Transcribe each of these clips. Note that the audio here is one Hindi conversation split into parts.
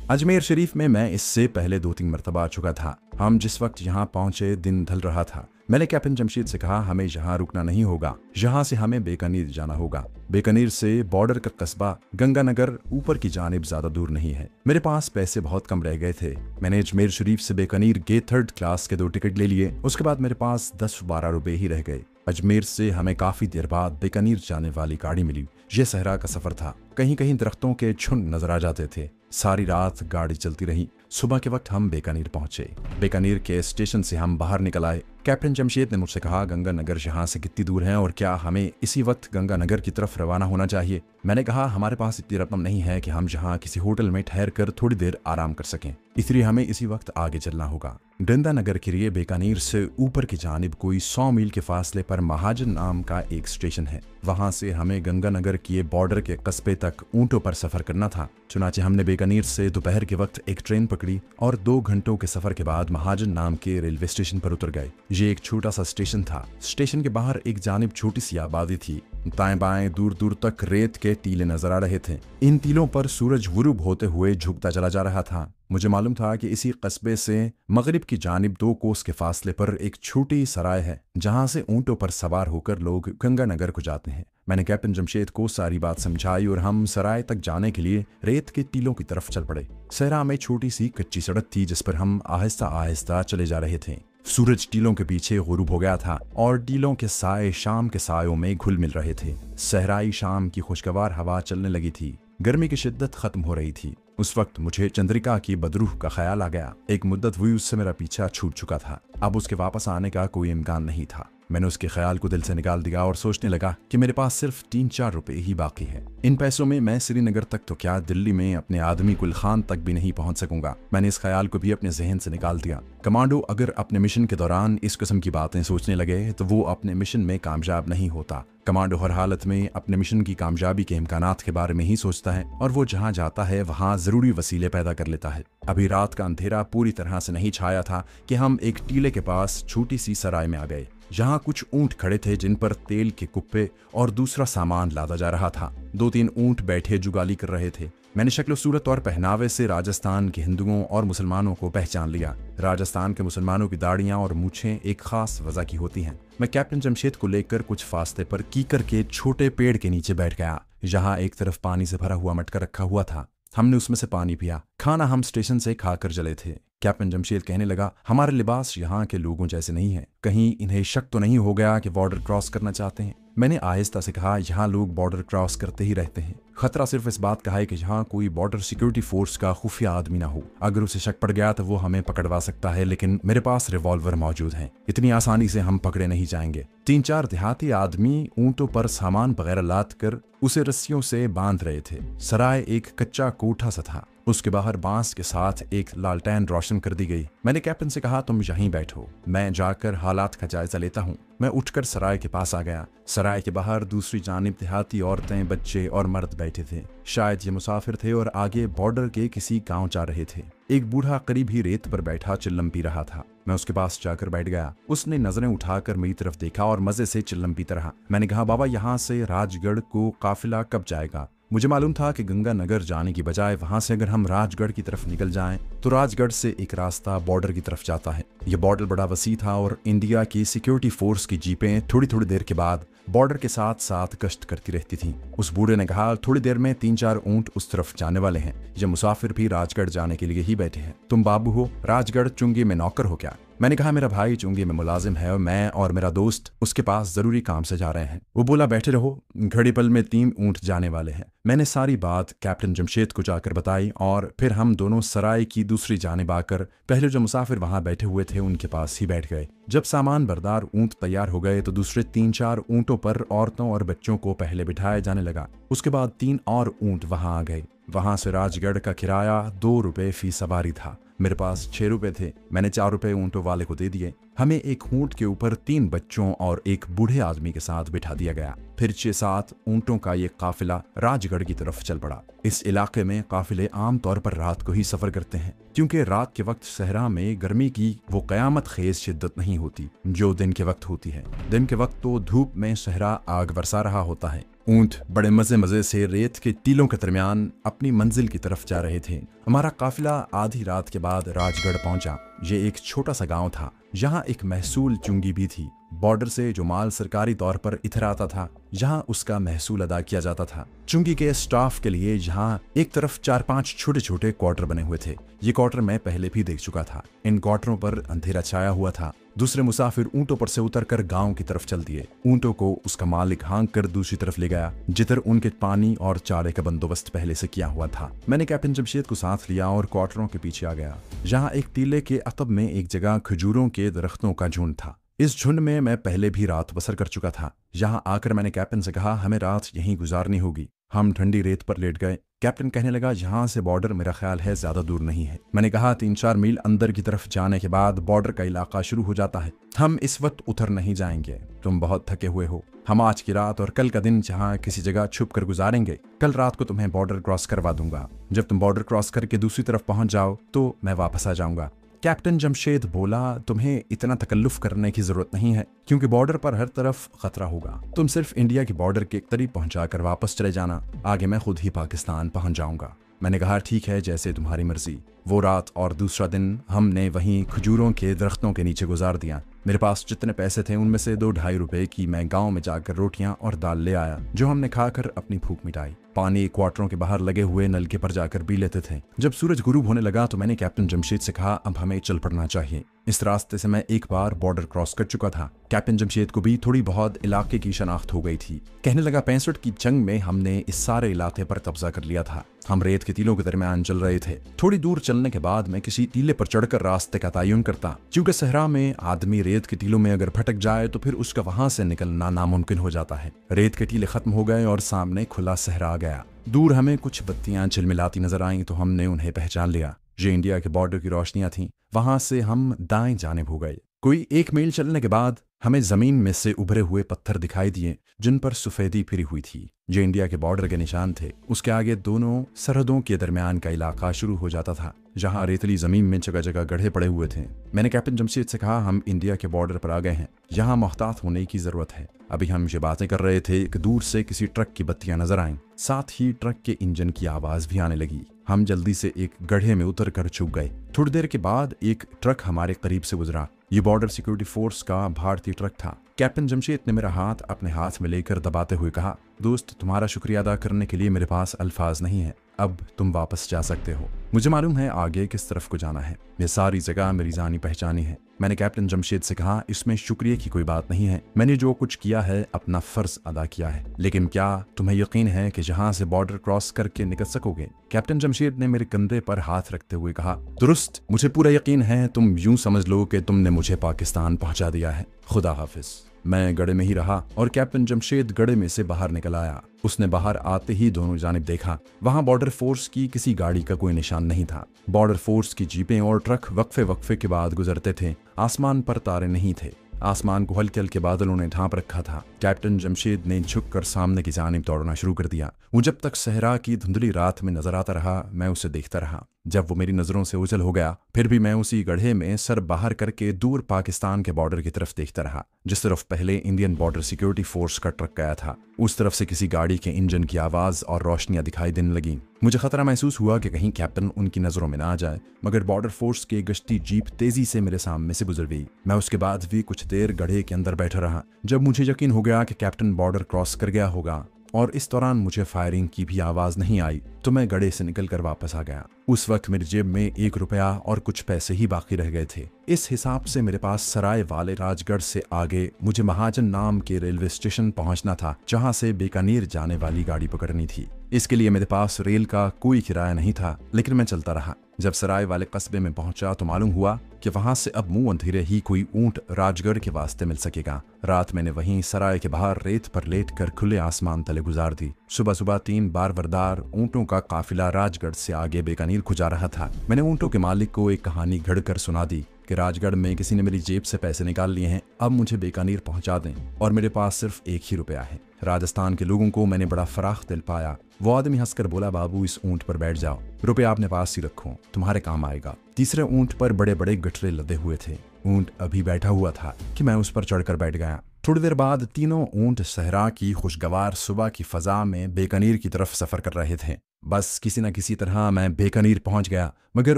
अजमेर शरीफ में मैं इससे पहले 2-3 मरतबा आ चुका था। हम जिस वक्त यहाँ पहुंचे दिन ढल रहा था। मैंने कैप्टन जमशेद से कहा हमें यहाँ रुकना नहीं होगा, यहाँ से हमें बीकानेर जाना होगा। बीकानेर से बॉर्डर का कस्बा गंगानगर ऊपर की जानिब ज्यादा दूर नहीं है। मेरे पास पैसे बहुत कम रह गए थे। मैंने अजमेर शरीफ से बीकानेर के 3rd क्लास के 2 टिकट ले लिए। उसके बाद मेरे पास 10-12 रुपए ही रह गए। अजमेर से हमें काफी देर बाद बीकानेर जाने वाली गाड़ी मिली। यह सहरा का सफर था। कहीं कहीं दरख्तों के झुंड नजर आ जाते थे। सारी रात गाड़ी चलती रही। सुबह के वक्त हम बीकानेर पहुंचे। बीकानेर के स्टेशन से हम बाहर निकल आए। कैप्टन जमशेद ने मुझसे कहा गंगानगर यहाँ से कितनी दूर है और क्या हमें इसी वक्त गंगानगर की तरफ रवाना होना चाहिए। मैंने कहा हमारे पास इतनी रकम नहीं है कि हम यहाँ किसी होटल में ठहर कर थोड़ी देर आराम कर सकें, इसलिए हमें इसी वक्त आगे चलना होगा। गंगानगर के लिए बीकानेर से ऊपर की जानिब कोई 100 मील के फासले पर महाजन नाम का एक स्टेशन है। वहां से हमें गंगानगर के बॉर्डर के कस्बे तक ऊंटों पर सफर करना था। चुनाचे हमने बीकानेर से दोपहर के वक्त एक ट्रेन पकड़ी और 2 घंटों के सफर के बाद महाजन नाम के रेलवे स्टेशन पर उतर गए। ये एक छोटा सा स्टेशन था। स्टेशन के बाहर एक जानिब छोटी सी आबादी थी। दाएं बाएं दूर दूर तक रेत के टीले नजर आ रहे थे। इन टीलों पर सूरज गुरूब होते हुए झुकता चला जा रहा था। मुझे मालूम था कि इसी कस्बे से मगरिब की जानिब 2 कोस के फासले पर एक छोटी सराय है, जहां से ऊंटों पर सवार होकर लोग गंगानगर को जाते हैं। मैंने कैप्टन जमशेद को सारी बात समझाई और हम सराय तक जाने के लिए रेत के टीलों की तरफ चल पड़े। सहरा में छोटी सी कच्ची सड़क थी जिस पर हम आहिस्ता आहिस्ता चले जा रहे थे। सूरज टीलों के पीछे गुरूब हो गया था और टीलों के साए शाम के सायों में घुल मिल रहे थे। सहराई शाम की खुशगवार हवा चलने लगी थी। गर्मी की शिद्दत खत्म हो रही थी। उस वक्त मुझे चंद्रिका की बदरूह का ख्याल आ गया। एक मुद्दत हुई उससे मेरा पीछा छूट चुका था। अब उसके वापस आने का कोई इम्कान नहीं था। मैंने उसके ख्याल को दिल से निकाल दिया और सोचने लगा कि मेरे पास सिर्फ 3-4 रुपए ही बाकी है। इन पैसों में मैं श्रीनगर तक तो क्या, दिल्ली में अपने आदमी कुल खान तक भी नहीं पहुंच सकूंगा। मैंने इस ख्याल को भी अपने जहन से निकाल दिया। कमांडो अगर अपने मिशन के दौरान इस किस्म की बातें सोचने लगे तो वो अपने मिशन में कामयाब नहीं होता। कमांडो हर हालत में अपने मिशन की कामयाबी के इम्कानात के बारे में ही सोचता है और वो जहां जाता है वहां जरूरी वसीले पैदा कर लेता है। अभी रात का अंधेरा पूरी तरह से नहीं छाया था कि हम एक टीले के पास छोटी सी सराय में आ गए। यहाँ कुछ ऊंट खड़े थे जिन पर तेल के कुप्पे और दूसरा सामान लादा जा रहा था। 2-3 ऊंट बैठे जुगाली कर रहे थे। मैंने शक्ल सूरत और पहनावे से राजस्थान के हिंदुओं और मुसलमानों को पहचान लिया। राजस्थान के मुसलमानों की दाढ़ियां और मूछें एक खास वजह की होती हैं। मैं कैप्टन जमशेद को लेकर कुछ फासले पर कीकर के छोटे पेड़ के नीचे बैठ गया। यहाँ एक तरफ पानी से भरा हुआ मटका रखा हुआ था। हमने उसमें से पानी पिया। खाना हम स्टेशन से खाकर चले थे। कैप्टन जमशेद कहने लगा हमारे लिबास यहाँ के लोगों जैसे नहीं है, कहीं इन्हें शक तो नहीं हो गया कि बॉर्डर क्रॉस करना चाहते हैं। मैंने आहिस्ता से कहा यहाँ लोग बॉर्डर क्रॉस करते ही रहते हैं। खतरा सिर्फ इस बात का है कि यहाँ कोई बॉर्डर सिक्योरिटी फोर्स का खुफिया आदमी ना हो। अगर उसे शक पड़ गया तो वो हमें पकड़वा सकता है, लेकिन मेरे पास रिवॉल्वर मौजूद है। इतनी आसानी से हम पकड़े नहीं जाएंगे। 3-4 देहाती आदमी ऊंटों पर सामान वगैरह लाद कर उसे रस्सियों से बांध रहे थे। सराय एक कच्चा कोठा सा था। उसके बाहर बांस के साथ एक लालटेन रोशन कर दी गई। मैंने कैप्टन से कहा तुम यहीं बैठो, मैं जाकर हालात का जायजा लेता हूँ। मैं उठकर सराय के पास आ गया। सराय के बाहर दूसरी जानिब देहाती औरतें, बच्चे और मर्द बैठे थे। शायद ये मुसाफिर थे और आगे बॉर्डर के किसी गांव जा रहे थे। एक बूढ़ा करीब ही रेत पर बैठा चिल्लम पी रहा था। मैं उसके पास जाकर बैठ गया। उसने नजरें उठाकर मेरी तरफ देखा और मजे से चिल्लम पीता रहा। मैंने कहा बाबा यहाँ से राजगढ़ को काफिला कब जाएगा? मुझे मालूम था कि गंगानगर जाने की बजाय वहां से अगर हम राजगढ़ की तरफ निकल जाएं तो राजगढ़ से एक रास्ता बॉर्डर की तरफ जाता है। यह बॉर्डर बड़ा वसी था और इंडिया की सिक्योरिटी फोर्स की जीपें थोड़ी थोड़ी देर के बाद बॉर्डर के साथ साथ गश्त करती रहती थीं। उस बूढ़े ने कहा थोड़ी देर में 3-4 ऊंट उस तरफ जाने वाले हैं। ये मुसाफिर भी राजगढ़ जाने के लिए ही बैठे हैं। तुम बाबू हो, राजगढ़ चुंगी में नौकर हो क्या? मैंने कहा मेरा भाई चुंगी में मुलाजिम है और मैं और मेरा दोस्त उसके पास जरूरी काम से जा रहे हैं। वो बोला बैठे रहो, घड़ी पल में 3 ऊंट जाने वाले हैं। मैंने सारी बात कैप्टन जमशेद को जाकर बताई और फिर हम दोनों सराय की दूसरी जानिब आकर पहले जो मुसाफिर वहां बैठे हुए थे उनके पास ही बैठ गए। जब सामान बरदार ऊंट तैयार हो गए तो दूसरे 3-4 ऊंटों पर औरतों और बच्चों को पहले बिठाया जाने लगा। उसके बाद 3 और ऊंट वहां आ गए। वहां से राजगढ़ का किराया 2 रुपए फी सवारी था। मेरे पास 6 रुपए थे। मैंने 4 रुपए ऊंटों वाले को दे दिए। हमें एक ऊंट के ऊपर 3 बच्चों और एक बूढ़े आदमी के साथ बिठा दिया गया। फिर 6-7 ऊंटों का ये काफिला राजगढ़ की तरफ चल पड़ा। इस इलाके में काफिले आमतौर पर रात को ही सफर करते हैं, क्योंकि रात के वक्त सहरा में गर्मी की वो कयामत खेज शिद्दत नहीं होती जो दिन के वक्त होती है। दिन के वक्त तो धूप में सहरा आग बरसा रहा होता है। ऊंट बड़े मजे मजे से रेत के टीलों के दरमियान अपनी मंजिल की तरफ जा रहे थे। हमारा काफिला आधी रात के बाद राजगढ़ पहुंचा। ये एक छोटा सा गांव था। यहाँ एक महसूल चुंगी भी थी। बॉर्डर से जो माल सरकारी तौर पर इधर आता था, यहाँ उसका महसूल अदा किया जाता था। चुंगी के स्टाफ के लिए यहाँ एक तरफ 4-5 छोटे छोटे क्वार्टर बने हुए थे। ये क्वार्टर मैं पहले भी देख चुका था। इन क्वार्टरों पर अंधेरा छाया हुआ था। दूसरे मुसाफिर ऊंटों पर से उतरकर गांव की तरफ चल दिए। ऊंटों को उसका मालिक हाँक कर दूसरी तरफ ले गया, जिधर उनके पानी और चारे का बंदोबस्त पहले से किया हुआ था। मैंने कैप्टन जमशेद को साथ लिया और क्वार्टरों के पीछे आ गया। जहाँ एक टीले के अतब में एक जगह खजूरों के दरख्तों का झुंड था। इस झुंड में मैं पहले भी रात बसर कर चुका था। यहाँ आकर मैंने कैप्टन से कहा, हमें रात यहीं गुजारनी होगी। हम ठंडी रेत पर लेट गए। कैप्टन कहने लगा, यहाँ से बॉर्डर मेरा ख्याल है ज्यादा दूर नहीं है। मैंने कहा, 3-4 मील अंदर की तरफ जाने के बाद बॉर्डर का इलाका शुरू हो जाता है। हम इस वक्त उतर नहीं जाएंगे। तुम बहुत थके हुए हो। हम आज की रात और कल का दिन जहाँ किसी जगह छुप कर गुजारेंगे। कल रात को तुम्हें बॉर्डर क्रॉस करवा दूंगा। जब तुम बॉर्डर क्रॉस करके दूसरी तरफ पहुंच जाओ तो मैं वापस आ जाऊंगा। कैप्टन जमशेद बोला, तुम्हें इतना तकल्लुफ करने की जरूरत नहीं है, क्योंकि बॉर्डर पर हर तरफ खतरा होगा। तुम सिर्फ इंडिया की बॉर्डर के करीब पहुंचाकर वापस चले जाना। आगे मैं खुद ही पाकिस्तान पहुंच जाऊंगा। मैंने कहा, ठीक है, जैसे तुम्हारी मर्जी। वो रात और दूसरा दिन हमने वहीं खजूरों के दरख्तों के नीचे गुजार दिया। मेरे पास जितने पैसे थे उनमें से 2-2.5 रुपए की मैं गांव में जाकर रोटियां और दाल ले आया, जो हमने खाकर अपनी भूख मिटाई। पानी क्वार्टरों के बाहर लगे हुए नलके पर जाकर पी लेते थे। जब सूरज गुरूब होने लगा तो मैंने कैप्टन जमशेद से कहा, अब हमें चल पड़ना चाहिए। इस रास्ते से मैं एक बार बॉर्डर क्रॉस कर चुका था। कैप्टन जमशेद को भी थोड़ी बहुत इलाके की शनाख्त हो गई थी। कहने लगा, 65 की जंग में हमने इस सारे इलाके पर कब्जा कर लिया था। हम रेत के टीलों के दरमियान चल रहे थे। थोड़ी दूर चलने के बाद मैं किसी टीले पर चढ़कर रास्ते का तयन करता, क्योंकि सहरा में आदमी रेत के टीलों में अगर भटक जाए तो फिर उसका वहां से निकलना नामुमकिन हो जाता है। रेत के टीले खत्म हो गए और सामने खुला सहरा आ गया। दूर हमें कुछ बत्तियां झिलमिलाती नजर आईं तो हमने उन्हें पहचान लिया। ये इंडिया के बॉर्डर की रोशनियां थीं। वहां से हम दाएं जानिब हो गए। कोई 1 मील चलने के बाद हमें जमीन में से उभरे हुए पत्थर दिखाई दिए, जिन पर सफेदी फिरी हुई थी। जो इंडिया के बॉर्डर के निशान थे। उसके आगे दोनों सरहदों के दरमियान का इलाका शुरू हो जाता था, जहां रेतली जमीन में जगह जगह गड्ढे पड़े हुए थे। मैंने कैप्टन जमशेद से कहा, हम इंडिया के बॉर्डर पर आ गए हैं। यहाँ मोहतात होने की जरूरत है। अभी हम ये बातें कर रहे थे कि दूर से किसी ट्रक की बत्तियां नजर आईं। साथ ही ट्रक के इंजन की आवाज भी आने लगी। हम जल्दी से एक गड्ढे में उतर कर छुप गए। थोड़ी देर के बाद एक ट्रक हमारे करीब से गुजरा। ये बॉर्डर सिक्योरिटी फोर्स का भारतीय ट्रक था। कैप्टन जमशेद ने मेरा हाथ अपने हाथ में लेकर दबाते हुए कहा, दोस्त, तुम्हारा शुक्रिया अदा करने के लिए मेरे पास अल्फाज नहीं है। अब तुम वापस जा सकते हो। मुझे मालूम है आगे किस तरफ को जाना है। ये सारी जगह मेरी जानी पहचानी है। मैंने कैप्टन जमशेद से कहा, इसमें शुक्रिया की कोई बात नहीं है। मैंने जो कुछ किया है अपना फर्ज अदा किया है। लेकिन क्या तुम्हें यकीन है कि जहां से बॉर्डर क्रॉस करके निकल सकोगे? कैप्टन जमशेद ने मेरे कंधे पर हाथ रखते हुए कहा, दुरुस्त, मुझे पूरा यकीन है। तुम यूं समझ लो कि तुमने मुझे पाकिस्तान पहुंचा दिया है। खुदा हाफिज। मैं गड़े में ही रहा और कैप्टन जमशेद गड़े में से बाहर निकल आया। उसने बाहर आते ही दोनों जानिब देखा। वहां बॉर्डर फोर्स की किसी गाड़ी का कोई निशान नहीं था। बॉर्डर फोर्स की जीपें और ट्रक वक्फे वक्फे के बाद गुजरते थे। आसमान पर तारे नहीं थे। आसमान को हल्के हल्के बादलों ने ढांप रखा था। कैप्टन जमशेद ने झुककर सामने की जानिब दौड़ना शुरू कर दिया। वो जब तक सहरा की धुंधली रात में नजर आता रहा, मैं उसे देखता रहा। जब वो मेरी नजरों से ओझल हो गया, फिर भी मैं उसी गड्ढे में सर बाहर करके दूर पाकिस्तान के बॉर्डर की तरफ देखता रहा। जिस तरफ पहले इंडियन बॉर्डर सिक्योरिटी फोर्स का ट्रक गया था, उस तरफ से किसी गाड़ी के इंजन की आवाज और रोशनियां दिखाई देने लगी। मुझे खतरा महसूस हुआ कि कहीं कैप्टन उनकी नजरों में ना आ जाए, मगर बॉर्डर फोर्स की गश्ती जीप तेजी से मेरे सामने से गुजर गई। मैं उसके बाद भी कुछ देर गड्ढे के अंदर बैठा रहा। जब मुझे यकीन हो गया कि कैप्टन बॉर्डर क्रॉस कर गया होगा और इस दौरान मुझे फायरिंग की भी आवाज नहीं आई, तो मैं गड्ढे से निकलकर वापस आ गया। उस वक्त मेरी जेब में 1 रुपया और कुछ पैसे ही बाकी रह गए थे। इस हिसाब से मेरे पास सराय वाले राजगढ़ से आगे मुझे महाजन नाम के रेलवे स्टेशन पहुंचना था, जहां से बीकानेर जाने वाली गाड़ी पकड़नी थी। इसके लिए मेरे पास रेल का कोई किराया नहीं था, लेकिन मैं चलता रहा। जब सराय वाले कस्बे में पहुंचा तो मालूम हुआ कि वहां से अब मुंह अंधेरे ही कोई ऊंट राजगढ़ के वास्ते मिल सकेगा। रात मैंने वहीं सराय के बाहर रेत पर लेटकर खुले आसमान तले गुजार दी। सुबह सुबह 3 बारवरदार ऊंटों का काफिला राजगढ़ से आगे बीकानेर को जा रहा था। मैंने ऊंटों के मालिक को एक कहानी घड़कर सुना दी कि राजगढ़ में किसी ने मेरी जेब से पैसे निकाल लिए हैं, अब मुझे बीकानेर पहुंचा दें और मेरे पास सिर्फ 1 ही रुपया है। राजस्थान के लोगों को मैंने बड़ा फराख दिल पाया। वो आदमी हंसकर बोला, बाबू, इस ऊंट पर बैठ जाओ, रुपया अपने पास ही रखो, तुम्हारे काम आएगा। तीसरे ऊंट पर बड़े बड़े गठरे लदे हुए थे। ऊंट अभी बैठा हुआ था कि मैं उस पर चढ़कर बैठ गया। थोड़ी देर बाद तीनों ऊंट सहरा की खुशगवार सुबह की फजा में बीकानेर की तरफ सफर कर रहे थे। बस किसी न किसी तरह मैं बीकानेर पहुंच गया, मगर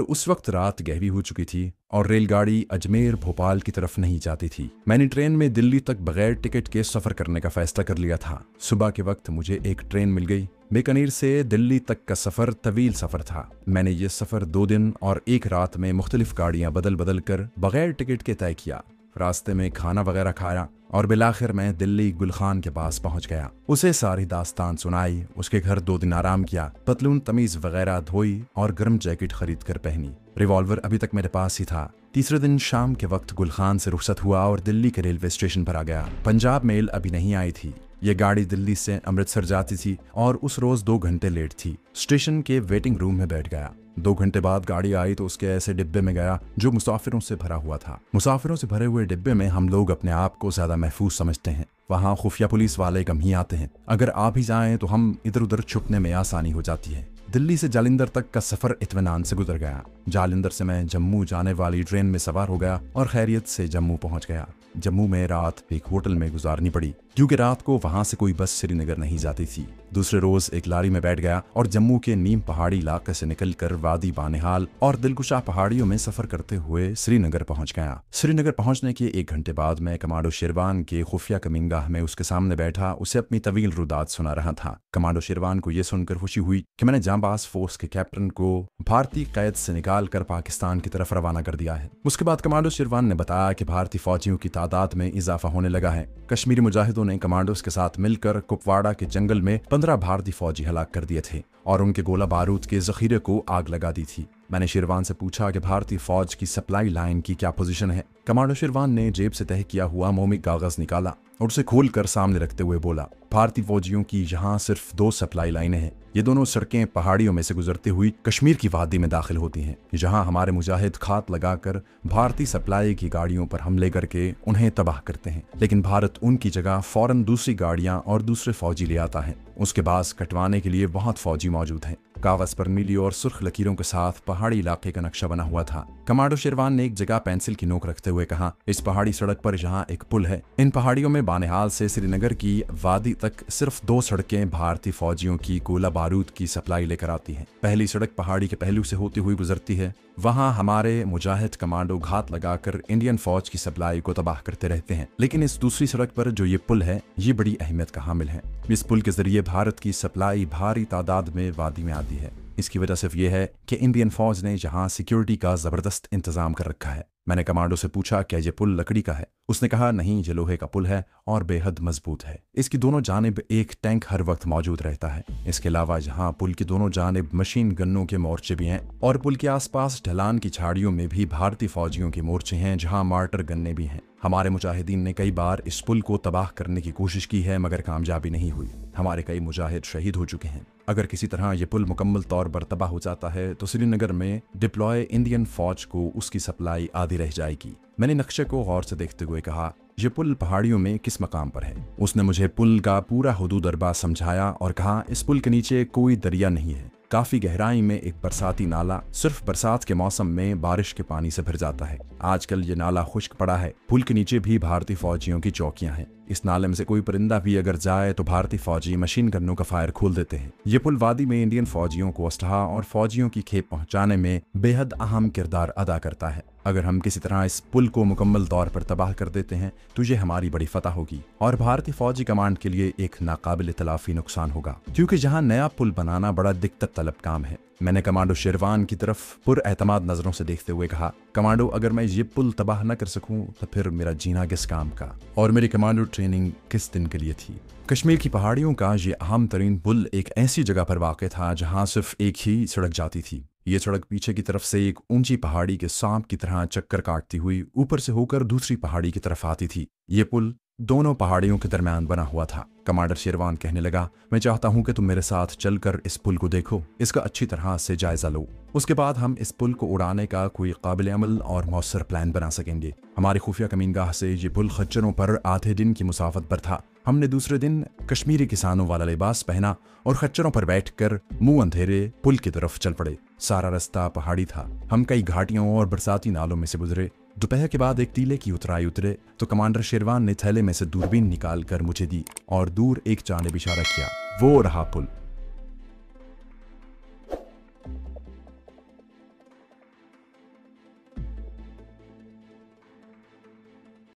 उस वक्त रात गहरी हो चुकी थी और रेलगाड़ी अजमेर भोपाल की तरफ नहीं जाती थी। मैंने ट्रेन में दिल्ली तक बगैर टिकट के सफर करने का फैसला कर लिया था। सुबह के वक्त मुझे एक ट्रेन मिल गई। बीकानेर से दिल्ली तक का सफर तवील सफर था। मैंने ये सफर 2 दिन और 1 रात में मुख्तलिफ गाड़ियां बदल बदल कर बगैर टिकट के तय किया। रास्ते में खाना वगैरह खाया और बिलाखिर मैं दिल्ली गुलखान के पास पहुंच गया। उसे सारी दास्तान सुनाई, उसके घर 2 दिन आराम किया, पतलून तमीज वगैरह धोई और गर्म जैकेट खरीद कर पहनी। रिवॉल्वर अभी तक मेरे पास ही था। तीसरे दिन शाम के वक्त गुलखान से रुखसत हुआ और दिल्ली के रेलवे स्टेशन पर आ गया। पंजाब मेल अभी नहीं आई थी। ये गाड़ी दिल्ली से अमृतसर जाती थी और उस रोज 2 घंटे लेट थी। स्टेशन के वेटिंग रूम में बैठ गया। 2 घंटे बाद गाड़ी आई तो उसके ऐसे डिब्बे में गया जो मुसाफिरों से भरा हुआ था। मुसाफिरों से भरे हुए डिब्बे में हम लोग अपने आप को ज्यादा महफूज समझते हैं। वहाँ खुफिया पुलिस वाले कम ही आते हैं। अगर आ भी जाएं तो हम इधर उधर छुपने में आसानी हो जाती है। दिल्ली से जालिंधर तक का सफर इत्मीनान से गुजर गया। जालिंधर से मैं जम्मू जाने वाली ट्रेन में सवार हो गया और खैरियत से जम्मू पहुंच गया। जम्मू में रात एक होटल में गुजारनी पड़ी क्योंकि रात को वहां से कोई बस श्रीनगर नहीं जाती थी। दूसरे रोज एक लारी में बैठ गया और जम्मू के नीम पहाड़ी इलाके से निकलकर वादी बानिहाल और दिलकुशा पहाड़ियों में सफर करते हुए श्रीनगर पहुंच गया। श्रीनगर पहुंचने के 1 घंटे बाद मैं कमांडो शेरवान के खुफिया कमीनगाह में उसके सामने बैठा उसे अपनी तवील रुदात सुना रहा था। कमांडो शेरवान को यह सुनकर खुशी हुई कि मैंने जांबाज फोर्स के कैप्टन को भारतीय कैद से निकाल कर पाकिस्तान की तरफ रवाना कर दिया है। उसके बाद कमांडो शेरवान ने बताया कि भारतीय फौजियों की तादाद में इजाफा होने लगा है। कश्मीरी मुजाहिदों ने कमांडोज के साथ मिलकर कुपवाड़ा के जंगल में 15 भारतीय फौजी हलाक कर दिए थे और उनके गोला बारूद के जखीरे को आग लगा दी थी। मैंने शेरवान से पूछा कि भारतीय फौज की सप्लाई लाइन की क्या पोजीशन है। कमांडो शेरवान ने जेब से तय किया हुआ मोमी कागज निकाला और उसे खोलकर सामने रखते हुए बोला, भारतीय फौजियों की यहाँ सिर्फ 2 सप्लाई लाइनें हैं। ये दोनों सड़कें पहाड़ियों में से गुजरती हुई कश्मीर की वादी में दाखिल होती हैं, जहां हमारे मुजाहिद खात लगाकर भारतीय सप्लाई की गाड़ियों पर हमले करके उन्हें तबाह करते हैं। लेकिन भारत उनकी जगह फौरन दूसरी गाड़ियां और दूसरे फौजी ले आता है। उसके बाद कटवाने के लिए बहुत फौजी मौजूद हैं। कागज पर नीली और सुर्ख लकीरों के साथ पहाड़ी इलाके का नक्शा बना हुआ था। कमांडो शेरवान ने एक जगह पेंसिल की नोक रखते हुए कहा, इस पहाड़ी सड़क पर जहाँ एक पुल है, इन पहाड़ियों में बानिहाल से श्रीनगर की वादी तक सिर्फ 2 सड़कें भारतीय फौजियों की गोला बारूद की सप्लाई लेकर आती हैं। पहली सड़क पहाड़ी के पहलू से होती हुई गुजरती है। वहाँ हमारे मुजाहिद कमांडो घात लगाकर इंडियन फौज की सप्लाई को तबाह करते रहते हैं। लेकिन इस दूसरी सड़क पर जो ये पुल है, ये बड़ी अहमियत का हामिल है। इस पुल के जरिए भारत की सप्लाई भारी तादाद में वादी में आती है। इसकी वजह सिर्फ ये है कि इंडियन फौज ने यहाँ सिक्योरिटी का जबरदस्त इंतजाम कर रखा है। मैंने कमांडो से पूछा, क्या ये पुल लकड़ी का है? उसने कहा, नहीं, ये लोहे का पुल है और बेहद मजबूत है। इसकी दोनों जानिब एक टैंक हर वक्त मौजूद रहता है। इसके अलावा यहाँ पुल की दोनों जानिब मशीन गन्नों के मोर्चे भी हैं और पुल के आसपास ढलान की झाड़ियों में भी भारतीय फौजियों के मोर्चे हैं, जहाँ मार्टर गन्ने भी हैं। हमारे मुजाहिदीन ने कई बार इस पुल को तबाह करने की कोशिश की है, मगर कामयाबी नहीं हुई। हमारे कई मुजाहिद शहीद हो चुके हैं। अगर किसी तरह ये पुल मुकम्मल तौर पर तबाह हो जाता है तो श्रीनगर में डिप्लॉय इंडियन फौज को उसकी सप्लाई आधी रह जाएगी। मैंने नक्शे को गौर से देखते हुए कहा, ये पुल पहाड़ियों में किस मकाम पर है? उसने मुझे पुल का पूरा हुदूद अरबा समझाया और कहा, इस पुल के नीचे कोई दरिया नहीं है। काफी गहराई में एक बरसाती नाला सिर्फ बरसात के मौसम में बारिश के पानी से भर जाता है। आजकल ये नाला खुश्क पड़ा है। पुल के नीचे भी भारतीय फौजियों की चौकियां हैं। इस नाले में से कोई परिंदा भी अगर जाए तो भारतीय फौजी मशीन गन्नों का फायर खोल देते हैं। ये पुल वादी में इंडियन फौजियों को असलहा और फौजियों की खेप पहुंचाने में बेहद अहम किरदार अदा करता है। अगर हम किसी तरह इस पुल को मुकम्मल तौर पर तबाह कर देते हैं तो ये हमारी बड़ी फतह होगी और भारतीय फौजी कमांड के लिए एक नाकाबिल तलाफी नुकसान होगा, क्योंकि जहां नया पुल बनाना बड़ा दिक्कत तलब काम है। मैंने कमांडो शेरवान की तरफ पुरएतमाद नजरों से देखते हुए कहा, कमांडो, अगर मैं ये पुल तबाह न कर सकूं तो फिर मेरा जीना किस काम का और मेरी कमांडो ट्रेनिंग किस दिन के लिए थी? कश्मीर की पहाड़ियों का ये अहम तरीन पुल एक ऐसी जगह पर वाक़ था जहां सिर्फ एक ही सड़क जाती थी। ये सड़क पीछे की तरफ से एक ऊंची पहाड़ी के सांप की तरह चक्कर काटती हुई ऊपर से होकर दूसरी पहाड़ी की तरफ आती थी। ये पुल दोनों पहाड़ियों के दरमियान बना हुआ था। कमांडर शेरवान कहने लगा, मैं चाहता हूं कि तुम मेरे साथ चलकर इस पुल को देखो, इसका अच्छी तरह से जायजा लो। उसके बाद हम इस पुल को उड़ाने का कोई काबिल अमल और मौसर प्लान बना सकेंगे। हमारे खुफिया कमीनगाह से ये पुल खच्चरों पर आधे दिन की मुसाफत पर था। हमने दूसरे दिन कश्मीरी किसानों वाला लिबास पहना और खच्चरों पर बैठकर मुंह अंधेरे पुल की तरफ चल पड़े। सारा रास्ता पहाड़ी था। हम कई घाटियों और बरसाती नालों में से गुजरे। दोपहर के बाद एक टीले की उतराई उतरे तो कमांडर शेरवान ने थैले में से दूरबीन निकाल कर मुझे दी और दूर एक जानिब इशारा किया। वो रहा पुल।